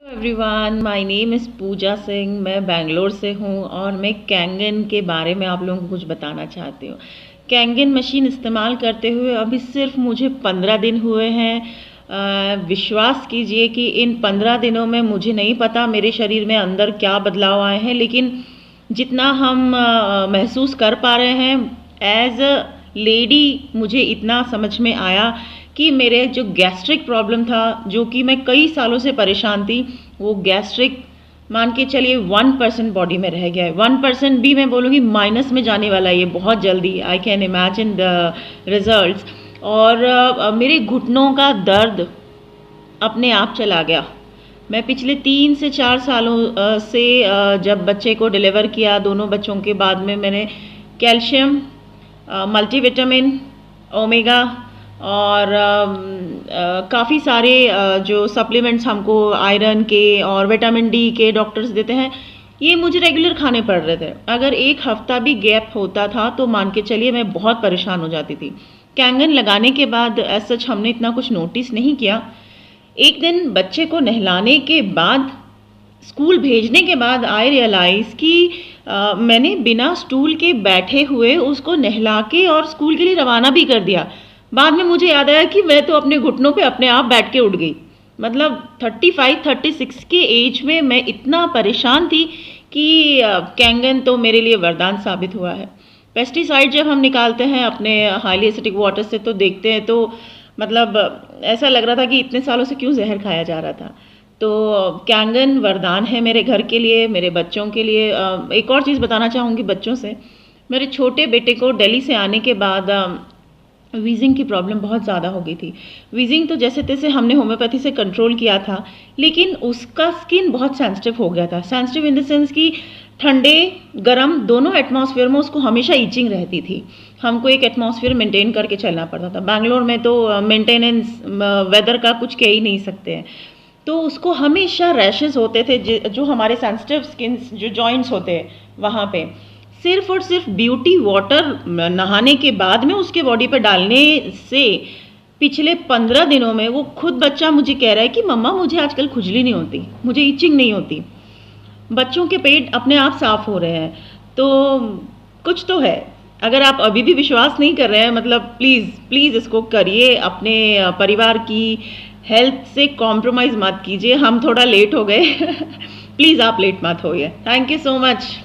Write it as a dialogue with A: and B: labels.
A: Everyone, my name is पूजा सिंह। मैं बेंगलोर से हूँ और मैं कैंगन के बारे में आप लोगों को कुछ बताना चाहती हूँ। कैंगन मशीन इस्तेमाल करते हुए अभी सिर्फ मुझे 15 दिन हुए हैं। विश्वास कीजिए कि इन 15 दिनों में मुझे नहीं पता मेरे शरीर में अंदर क्या बदलाव आए हैं, लेकिन जितना हम महसूस कर पा रहे हैं एज अ लेडी, मुझे इतना समझ में आया कि मेरे जो गैस्ट्रिक प्रॉब्लम था, जो कि मैं कई सालों से परेशान थी, वो गैस्ट्रिक मान के चलिए 1% बॉडी में रह गया है। 1% भी मैं बोलूँगी माइनस में जाने वाला है ये बहुत जल्दी। I can imagine the results. और मेरे घुटनों का दर्द अपने आप चला गया। मैं पिछले 3 से 4 सालों से जब बच्चे को डिलीवर किया, दोनों बच्चों के बाद में मैंने कैल्शियम, मल्टीविटामिन, ओमेगा और काफ़ी सारे जो सप्लीमेंट्स हमको आयरन के और विटामिन डी के डॉक्टर्स देते हैं, ये मुझे रेगुलर खाने पड़ रहे थे। अगर एक हफ्ता भी गैप होता था तो मान के चलिए मैं बहुत परेशान हो जाती थी। कैंगन लगाने के बाद एज सच हमने इतना कुछ नोटिस नहीं किया। एक दिन बच्चे को नहलाने के बाद, स्कूल भेजने के बाद आई रियलाइज़ कि मैंने बिना स्टूल के बैठे हुए उसको नहला के और स्कूल के लिए रवाना भी कर दिया। बाद में मुझे याद आया कि मैं तो अपने घुटनों पे अपने आप बैठ के उठ गई। मतलब 35-36 के एज में मैं इतना परेशान थी कि कैंगन तो मेरे लिए वरदान साबित हुआ है। पेस्टिसाइड जब हम निकालते हैं अपने हाईली एसिडिक वाटर से तो देखते हैं तो मतलब ऐसा लग रहा था कि इतने सालों से क्यों जहर खाया जा रहा था। तो कैंगन वरदान है मेरे घर के लिए, मेरे बच्चों के लिए। एक और चीज़ बताना चाहूँगी बच्चों से। मेरे छोटे बेटे को दिल्ली से आने के बाद वीजिंग की प्रॉब्लम बहुत ज़्यादा हो गई थी। वीजिंग तो जैसे तैसे हमने होम्योपैथी से कंट्रोल किया था, लेकिन उसका स्किन बहुत सेंसिटिव हो गया था। सेंसिटिव इन द सेंस कि ठंडे गर्म दोनों एटमॉस्फेयर में उसको हमेशा ईचिंग रहती थी। हमको एक एटमॉस्फेयर मेंटेन करके चलना पड़ता था। बैंगलोर में तो मेंटेनेंस वेदर का कुछ कह ही नहीं सकते हैं। तो उसको हमेशा रैशेस होते थे, जो हमारे सेंसिटिव स्किन जो जॉइंट्स होते हैं वहाँ पे। सिर्फ और सिर्फ ब्यूटी वाटर नहाने के बाद में उसके बॉडी पे डालने से पिछले 15 दिनों में वो खुद बच्चा मुझे कह रहा है कि मम्मा मुझे आजकल खुजली नहीं होती, मुझे इचिंग नहीं होती। बच्चों के पेट अपने आप साफ हो रहे हैं। तो कुछ तो है। अगर आप अभी भी विश्वास नहीं कर रहे हैं, मतलब प्लीज़ इसको करिए। अपने परिवार की हेल्थ से कॉम्प्रोमाइज़ मत कीजिए। हम थोड़ा लेट हो गए प्लीज़ आप लेट मत होइए। Thank you so much.